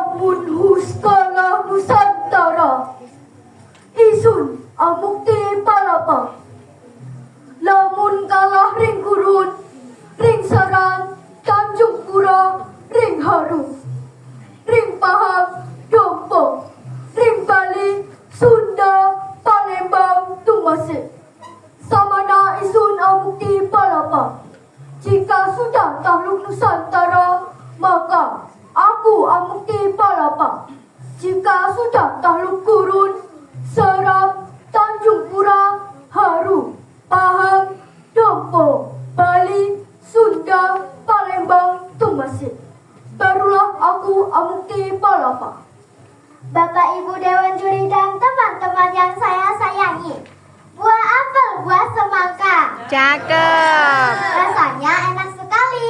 Lamun huskala Nusantara, isun amukti palapa. Lamun kalah ring gurun, ring sarang, Tanjung Pura, ring Haru, ring Pahang, Dompo, ring Bali, Sunda, Palembang, Tumasik. Samana isun amukti palapa. Jika sudah takluk Nusantara, maka aku amukti palapa. Jika sudah takluk gurun, Seram, Tanjung Pura, Haru, Pahang, Dompo, Bali, Sunda, Palembang, Tumasik, barulah aku amukti palapa. Bapak Ibu Dewan Juri dan teman-teman yang saya sayangi, buah apel, buah semangka. Cakep. Rasanya enak sekali.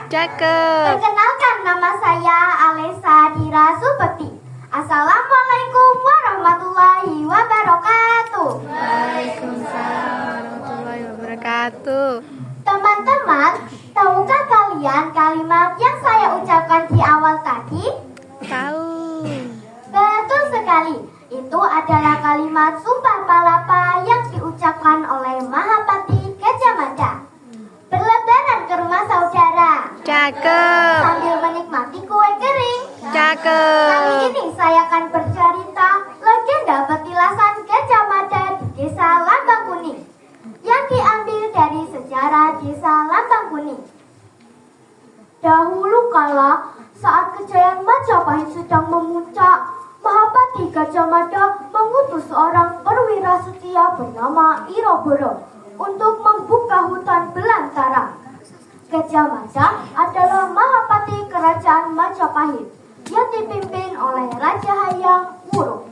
Cakep. Perkenalkan, nama saya Alessa Dira Supeti. Assalamualaikum warahmatullahi wabarakatuh. Waalaikumsalam warahmatullahi wabarakatuh. Teman-teman, tahukah kalian kalimat yang saya ucapkan di awal tadi? Tahu. Betul sekali. Itu adalah kalimat Sumpah Palapa yang diucapkan oleh Mahapati Gajah Mada. Berlebaran ke rumah saudara Cakep. sambil menikmati kue kering. Kali Cakep. ini saya akan bercerita legenda petilasan Gajah Mada di Desa Lambang Kuning yang diambil dari sejarah Desa Lambang Kuning. Dahulu kala, saat kejayaan Majapahit sedang memuncak, Mahapati Gajah Mada mengutus seorang perwira setia bernama Iroboro untuk membuka hutan belantara. Gajah Mada adalah Mahapati Kerajaan Majapahit yang dipimpin oleh Raja Hayam Wuruk.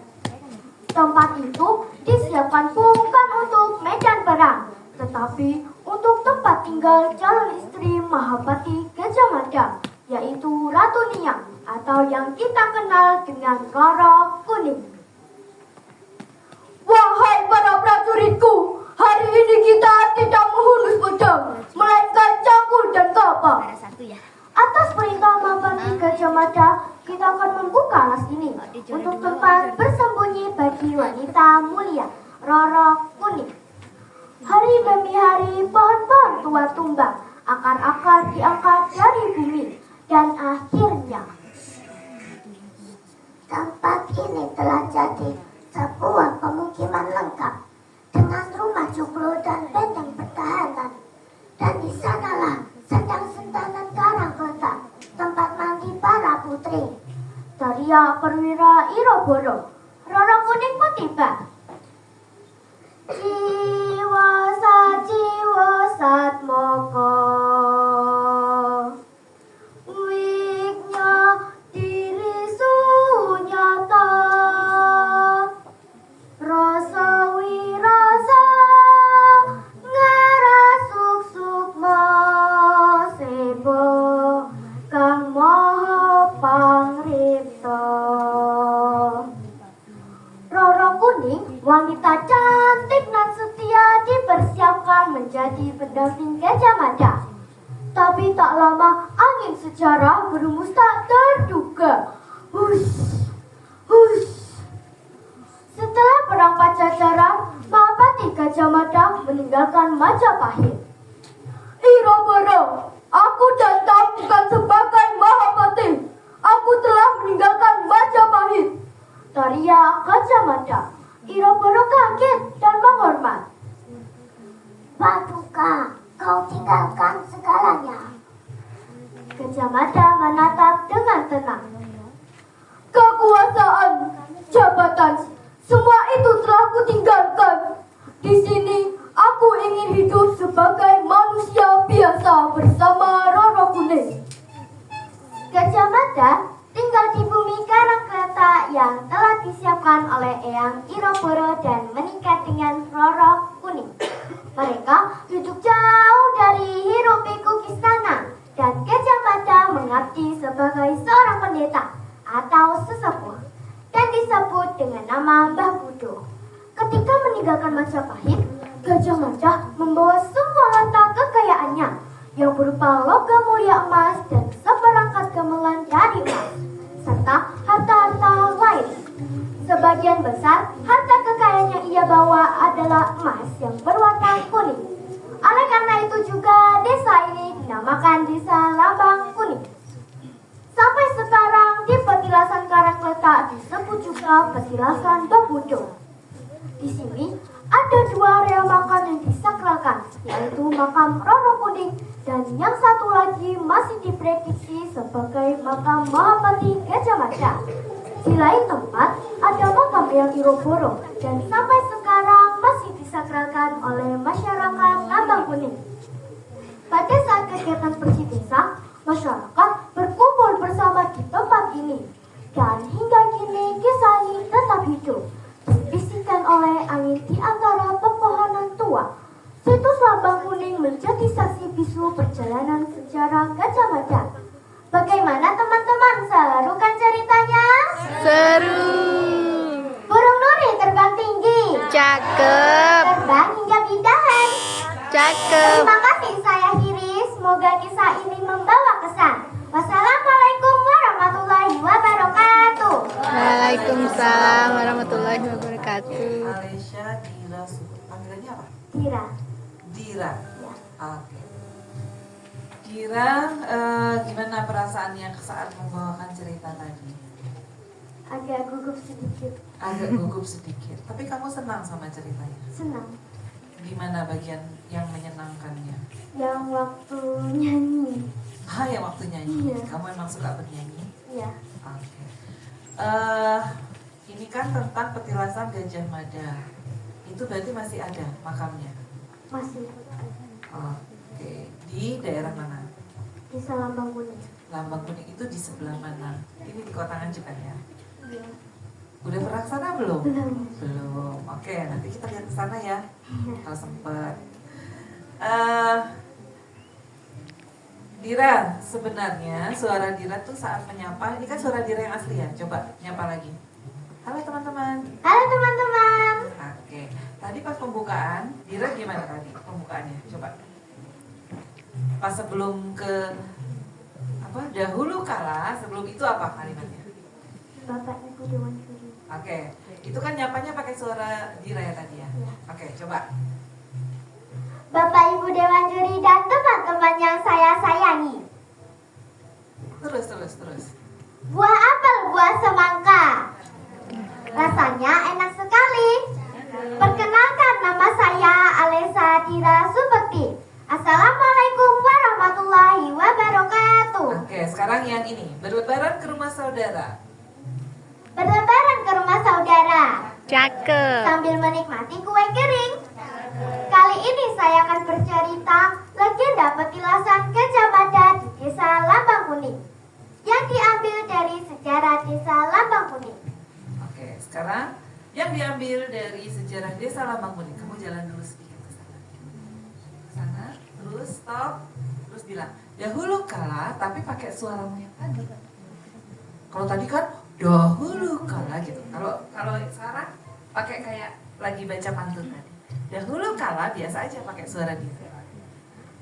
Tempat itu disiapkan bukan untuk medan perang, tetapi untuk tempat tinggal calon istri Mahapati Gajah Mada, yaitu Ratu Niang atau yang kita kenal dengan Roro Kuning. Wahai para prajuritku, hari ini kita tidak menghunus pedang, melainkan cangkul dan kapal. Atas perintah Mahapati Gajah Mada, kita akan membuka alas ini untuk tempat bersembunyi bagi wanita mulia Roro Kuning. Hari demi hari pohon-pohon tua tumbang, akar-akar diangkat dari bumi, dan akhirnya tempat ini telah jadi sebuah pemukiman lengkap dengan rumah joglo dan benteng pertahanan. Dan di sanalah sedang sentanan karang letak tempat mandi para putri. Teriak perwira Iroboro. Roro Kuning pun tiba. Jiwa sat moko, wiknya diri sunyata, rasa wirasa ngarasuk sukma sebo kang moho pangripta. Roro Kuning, wanita cantik dan setia, dipersiapkan menjadi pendamping Gajah Mada. Tapi tak lama angin sejarah berhembus tak terduga. Hush, hush. Setelah perang Pajajaran, Mahapati Gajah Mada meninggalkan Majapahit. Iroboro, aku datang bukan sebagai Mahapati. Aku telah meninggalkan Majapahit. Teriak Gajah Mada. Iroboro kaget dan menghormat. Paduka, kau tinggalkan segalanya. Gajah Mada menatap dengan tenang. Kekuasaan, jabatan, semua itu telah kutinggalkan. Di sini aku ingin hidup sebagai manusia biasa bersama Roro Kuning. Gajah Mada tinggal di bumi Karangkreta yang telah disiapkan oleh Eyang Iroboro dan menikah dengan Roro Kuning. Mereka duduk jauh dari hiruk-pikuk istana dan Gajah Mada mengabdi sebagai seorang pendeta atau sesepuh dan disebut dengan nama Mbah Budo. Ketika meninggalkan Majapahit, Gajah Mada membawa semua harta kekayaannya yang berupa logam mulia emas dan seperangkat gamelan dari emas, serta sebagian besar harta kekayaan yang ia bawa adalah emas yang berwarna kuning. Oleh karena itu juga desa ini dinamakan Desa Lambang Kuning. Sampai sekarang di petilasan Karangletak disebut juga petilasan Babudo. Di sini ada 2 area makam yang disakralkan, yaitu makam Roro Kuning dan yang satu lagi masih diprediksi sebagai makam Mahapati Gajah Mada. Di lain tempat ada makam Eyang Iroboro dan sampai sekarang masih disakralkan oleh masyarakat Lambang Kuning. Pada saat kegiatan pergi desa, masyarakat berkumpul bersama di tempat ini. Dan hingga kini kisah ini tetap hidup, dibisikkan oleh angin di antara pepohonan tua. Situs Lambang Kuning menjadi saksi bisu perjalanan sejarah Gajah Mada. Bagaimana teman-teman, serukan ceritanya? Seru. Burung nuri terbang tinggi, Cakep. terbang hingga pindahan. Cakep. Terima kasih, saya Hiri. Semoga kisah ini membawa kesan. Wassalamualaikum warahmatullahi wabarakatuh. Waalaikumsalam warahmatullahi wabarakatuh. Alesya Dira, panggilannya apa? Dira. Dira. Ya. Oke. Dira, gimana perasaannya saat membawakan cerita tadi? Agak gugup sedikit. Agak gugup sedikit, tapi kamu senang sama ceritanya. Senang. Gimana bagian yang menyenangkannya? Yang waktu nyanyi. Yang waktu nyanyi. Iya. Kamu emang suka bernyanyi? Iya. Oke. Ini kan tentang petilasan Gajah Mada. Itu berarti masih ada makamnya? Masih Oke. Di daerah mana? Desa Lambang Kuning. Lambang Kuning itu di sebelah mana? Ini di Kota Nganjuk kan ya? Iya. Udah pernah ke sana belum? Belum. Belum. Oke, nanti kita lihat ke sana ya. Kalau sempat. Dira, sebenarnya suara Dira tuh saat menyapa, ini kan suara Dira yang asli ya. Coba nyapa lagi. Halo teman-teman. Halo teman-teman. Oke. Tadi pas pembukaan, Dira gimana tadi pembukaannya? Coba. Pas sebelum ke apa? Dahulu kala, sebelum itu apa kalimatnya? Bapak Ibu Dewan Juri. Oke, itu kan nyapanya pakai suara Dira ya tadi ya? Iya. Oke, coba. Bapak Ibu Dewan Juri dan teman-teman yang saya sayangi. Terus. Buah apel, buah semangka. Rasanya enak sekali. Perkenalkan, nama saya Alesya Dira Supekti. Assalamualaikum warahmatullahi wabarakatuh. Oke, sekarang yang ini, berlebaran ke rumah saudara. Berlebaran ke rumah saudara Cakep. sambil menikmati kue kering. Kali ini saya akan bercerita legenda petilasan Gajah Mada di Desa Lambang Kuning yang diambil dari sejarah Desa Lambang Kuning. Oke, sekarang yang diambil dari sejarah Desa Lambang Kuning. Kamu jalan dulu sedikit ke sana. Ke sana, terus stop, terus bilang, dahulu kala, tapi pakai suaramu yang tadi. Kalau tadi kan dahulu kala gitu. Kalau sekarang pakai kayak lagi baca pantun tadi. Dahulu kala biasa aja pakai suara dia.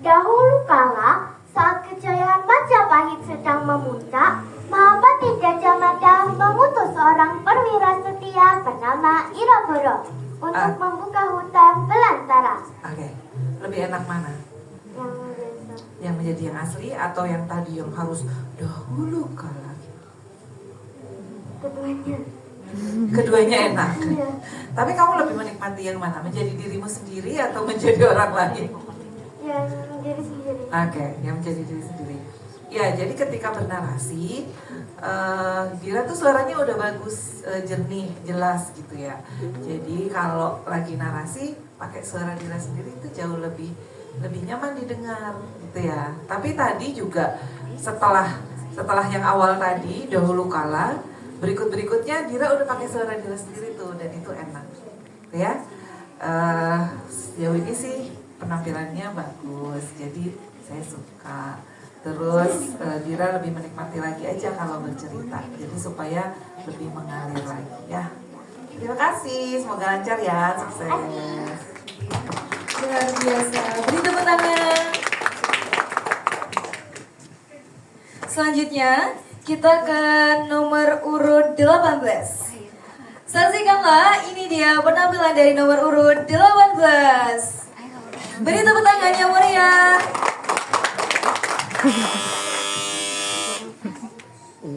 Dahulu kala, saat kejayaan Majapahit sedang memuncak, Mahapati Gajah Mada mengutus seorang perwira setia bernama Iroboro untuk membuka hutan belantara. Oke, lebih enak mana? Yang biasa. Yang menjadi yang asli atau yang tadi yang harus dahulu kala? Keduanya. Keduanya enak. Iya. Tapi kamu lebih menikmati yang mana? Menjadi dirimu sendiri atau menjadi orang lain? Yang diri sendiri. Oke, yang menjadi diri sendiri. Ya, jadi ketika bernarasi, Dira tuh suaranya udah bagus, jernih, jelas gitu ya. Jadi kalau lagi narasi pakai suara Dira sendiri itu jauh lebih nyaman didengar gitu ya. Tapi tadi juga setelah yang awal tadi dahulu kala, berikutnya Dira udah pakai suara Dira sendiri tuh dan itu enak, gitu ya. Sejauh ini sih penampilannya bagus, jadi saya suka. Terus Dira lebih menikmati lagi aja kalau bercerita, jadi supaya lebih mengalir lagi ya. Terima kasih, semoga lancar ya, sukses. Luar biasa. Beri tepuk tangan. Selanjutnya kita ke nomor urut 18. Saksikanlah, ini dia penampilan dari nomor urut 18. Beri tepuk tangan yang meriah.